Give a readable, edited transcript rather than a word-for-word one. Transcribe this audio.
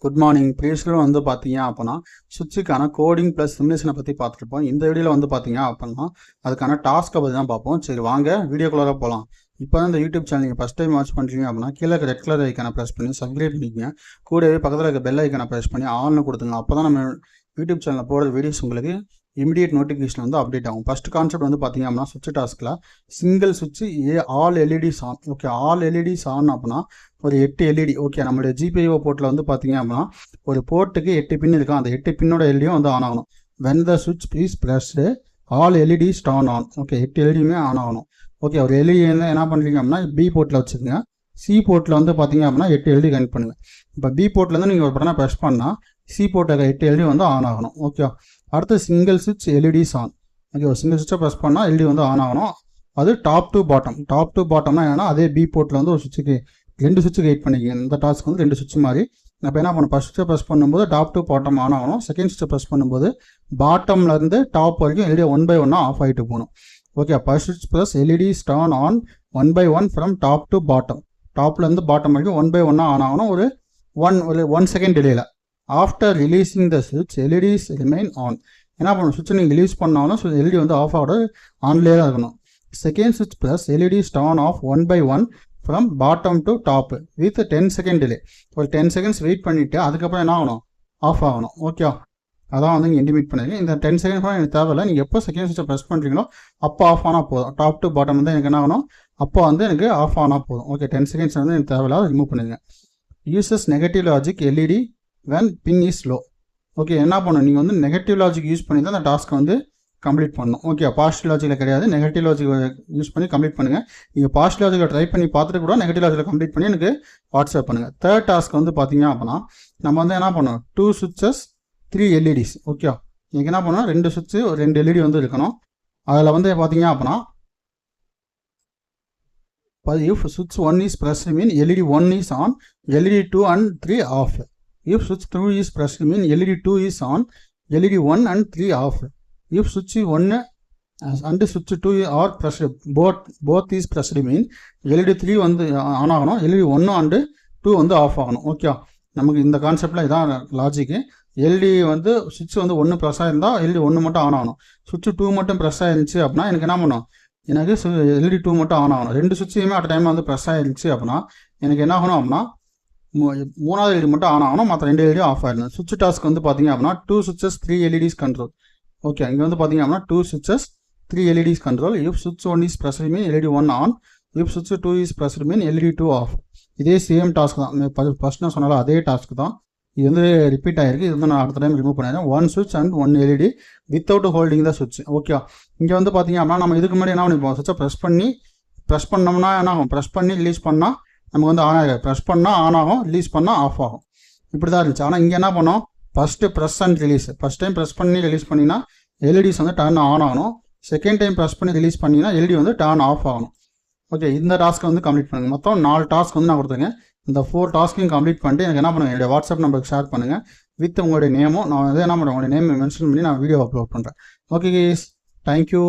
Good morning. ப்ரீவியஸில் வந்து பார்த்தீங்க அப்படின்னா சுவிட்சுக்கான கோடிங் ப்ளஸ் சிமுலேஷனை பற்றி பார்த்துருப்போம். இந்த வீடியோவில் வந்து பார்த்தீங்க அப்படின்னா அதுக்கான டாஸ்க்கை பற்றி தான் பார்ப்போம். சரி வாங்க வீடியோக்குள்ளார போகலாம். இப்போ தான் இந்த யூடியூப் சேனல் நீங்கள் ஃபஸ்ட் டைம் வாட்ச் பண்ணுறீங்க அப்படின்னா கீழே இருக்க ரெட் கலர் ஐக்கானை ப்ரெஸ் பண்ணி சப்ஸ்கிரைப் பண்ணிக்கோங்க. கூடவே பக்கத்தில் இருக்க பெல் ஐக்கானை ப்ரெஸ் பண்ணி ஆல்னு கொடுத்துங்க. அப்போ தான் நம்ம யூடியூப் சேனலில் போடுற வீடியோஸ் உங்களுக்கு இமிடியேட் நோட்டிஃபிகேஷன் வந்து அப்டேட் ஆகும். ஃபஸ்ட் கான்செப்ட் வந்து பார்த்தீங்க அப்படின்னா சுவிட்ச் டாஸ்க்கில் சிங்கிள் சுவிட்ச் all LEDs on. Okay, all LEDs on அப்படின்னா ஒரு 8 எல்இடி. ஓகே, நம்மளுடைய ஜிபிஓ போர்ட்டில் வந்து பார்த்தீங்க அப்படின்னா ஒரு போர்ட்டுக்கு 8 பின் இருக்கும். அந்த 8 பின்னோட எல்இடியும் வந்து ஆன் ஆகணும். வென் த சுவிட்ச் is pressed all LEDs turn on. Okay, 8 எல்இடியுமே ஆன் ஆகணும். ஓகே, ஒரு எல்இடி என்ன பண்ணுறீங்க அப்படின்னா பி போர்ட்டில் வச்சுக்கோங்க. சி போர்ட்டில் வந்து பார்த்தீங்க அப்படின்னா 8 எல்இடி கனெக்ட் பண்ணுங்கள். இப்போ பி போர்ட்லேருந்து நீங்கள் ஒரு பட்டனை ப்ரெஸ் பண்ணால் சி போர்ட்டில் 8 எல்இடி வந்து ஆன் ஆகணும். ஓகே, அடுத்து சிங்கிள் சுவிட்ச் எல்இடிஸ் ஆன். ஓகே, ஒரு சிங்கிள் சுவிட்சை ப்ரெஸ் பண்ணால் எல்இடி வந்து ஆன் ஆகணும். அது top to bottom. Top to பாட்டம்னா என்னன்னா அதே பி போர்ட்டில் வந்து ஒரு சுவிட்சுக்கு 2 சுவிட்சு வெயிட் பண்ணிக்கங்க. இந்த டாஸ்க் வந்து 2 சுவிட்ச் மாதிரி. அப்போ என்ன பண்ணணும், ஃபஸ்ட் சுவிட்சை ப்ரெஸ் பண்ணும்போது டாப் டு பாட்டம் ஆன் ஆகணும். செகண்ட் சுவிட்சை ப்ரெஸ் பண்ணும்போது பாட்டம்லேருந்து டாப் வரைக்கும் எல்இடி 1 by 1 ஆஃப் ஆகிட்டு போகணும். ஓகே, ஃபர்ஸ்ட் சுவிட்ச் plus LEDs turn on 1 by 1 from top to bottom. டாப்லேருந்து பாட்டம் வரைக்கும் 1 by 1 ஆன் ஆகணும். ஒரு 1 செகண்ட் டிலேயில். ஆஃப்டர் ரிலீஸிங் த சுவிட்ச் எல்இடிஸ் ரிமைன் ஆன். என்ன பண்ணணும், சுவிட்சை நீங்கள் ரிலீஸ் பண்ணாலும் எல்இடி வந்து ஆஃப் ஆகிட ஆன்லேயே தான் இருக்கணும். செகண்ட் சுவிட்ச் plus LEDs turn of 1 by 1 from bottom to top with 10 second delay. ஒரு 10 செகண்ட்ஸ் வெயிட் பண்ணிவிட்டு அதுக்கப்புறம் என்ன ஆகணும், ஆஃப் ஆகணும். ஓகே, அதான் வந்து நீங்கள் இன்டிமேட் பண்ணிடுங்க. இந்த 10 செகண்ட்ஸ் எனக்கு தேவையில்லை. நீங்கள் எப்போ செகண்ட் சுவிட்சை ப்ரெஸ் பண்ணுறீங்களோ அப்போ ஆஃப் ஆனால் போதும். டாப் டு பாட்டம் வந்து எனக்கு என்ன ஆகணும், அப்போ வந்து எனக்கு ஆஃப் ஆனால் போதும். ஓகே, 10 செகண்ட்ஸ் வந்து எனக்கு தேவையில்லை, அதை ரிமூவ் பண்ணிடுங்க. Uses negative logic LED when pin is low. Okay, என்ன பண்ணணும், நீங்கள் வந்து நெகட்டிவ் லாஜிக் யூஸ் பண்ணி தான் அந்த டாஸ்க்கை வந்து கம்ப்ளீட் பண்ணணும். ஓகே, பாசிட்டிவ் லாஜிக்கில் கிடையாது, நெகட்டிவ் லாஜிக் யூஸ் பண்ணி கம்ப்ளீட் பண்ணுங்கள். நீங்கள் பாசிட்டிவ் லாஜிக்கில் ட்ரை பண்ணி பார்த்துட்டு கூட நெகட்டிவ் லாஜிக்கில் கம்ப்ளீட் பண்ணி எனக்கு வாட்ஸ்அப் பண்ணுங்கள். தேர்ட் டாஸ்க் வந்து பார்த்தீங்க அப்படின்னா நம்ம வந்து என்ன பண்ணணும், 2 சுவிட்சஸ் 3 எல்இடிஸ். ஓகே, நீங்கள் என்ன பண்ணணும், 2 சுவிட்சு 2 எல்இடி வந்து இருக்கணும். அதில் வந்து பார்த்தீங்க அப்படின்னா if switch 1 is pressed mean LED 1 is on, LED 2 and 3 off. If switch 2 is pressed mean LED 2 is on, LED 1 and 3 off. If switch 1 and switch 2 are pressed, both is pressed mean LED 3 வந்து on ஆகணும், LED 1 and 2 வந்து of ஆகணும். Okay, நமக்கு இந்த கான்செப்டில் இதான் logic. LED வந்து சுவிட்ச் வந்து 1 ப்ரெஸ் ஆகிருந்தால் எல்இடி 1 மட்டும் ஆன் ஆகணும். சுவிட்ச் 2 மட்டும் ப்ரெஸ் ஆகிருந்துச்சு அப்படின்னா எனக்கு என்ன பண்ணணும், எனக்கு எல்இடி 2 மட்டும் ஆன் ஆகணும். 2 சுவிட்சையுமே அட் டைமில் வந்து ப்ரெஸ் ஆகிருந்துச்சு அப்படின்னா எனக்கு என்ன ஆகணும் அப்படின்னா 3வது எல்இடி மட்டும் ஆன் ஆகணும், மற்ற 2 எல்இடி ஆஃப் ஆகிடணும். சுவிட்ச் டாஸ்க் வந்து பார்த்தீங்க அப்படின்னா 2 switches 3 LEDs கண்ட்ரோல். ஓகே, இங்கே வந்து பார்த்தீங்க அப்படின்னா 2 switches 3 LEDs கண்ட்ரோல். இஃப் சுவிட்ச் 1 is pressed mean LED 1 on, if சுவிட்ச் 2 is pressed mean LED 2 off. இதே சேம் டாஸ்க் தான், ஃபர்ஸ்ட் நான் சொன்னாலும் அதே டாஸ்க் தான். இது வந்து ரிப்பீட் ஆகிருக்கு. இது வந்து நான் அடுத்த டைம் ரிமூவ் பண்ணிடுறேன். 1 switch and 1 LED without holding த சுவிட்ச். ஓகே, இங்கே வந்து பார்த்தீங்க அப்படின்னா நம்ம இதுக்கு முன்னாடி என்ன பண்ணிப்போம், சுவிட்சை ப்ரெஸ் பண்ணோம்னா என்ன ஆகும், ப்ரெஸ் பண்ணி ரிலீஸ் பண்ணால் நமக்கு வந்து ஆன் ஆகும், ப்ரெஸ் பண்ணால் ஆன் ஆகும், ரிலீஸ் பண்ணால் ஆஃப் ஆகும். இப்படி தான் இருந்துச்சு. ஆனால் இங்கே என்ன பண்ணோம், first press and release. First time press பண்ணி ரிலீஸ் பண்ணிங்கன்னா எல்இடிஸ் வந்து டர்ன் ஆன் ஆகணும். செகண்ட் டைம் ப்ரெஸ் பண்ணி ரிலீஸ் பண்ணிங்கன்னா எல்இடி வந்து டர்ன் ஆஃப் ஆகணும். ஓகே, இந்த டாஸ்க்கை வந்து கம்ப்ளீட் பண்ணுங்கள். மொத்தம் 4 டாஸ்க் வந்து நான் கொடுத்துருக்கேன். இந்த 4 டாஸ்க்கையும் கம்ப்ளீட் பண்ணிட்டு எனக்கு என்ன பண்ணுங்கள், என்னுடைய வாட்ஸ்அப் நம்பருக்கு ஷேர் பண்ணுங்கள் வித் உங்களுடைய நேமும். நான் வந்து என்ன பண்ணுறேன், உங்களுடைய நேம் மென்ஷன் பண்ணி நான் வீடியோ அப்லோட் பண்ணுறேன். Okay guys, thank you.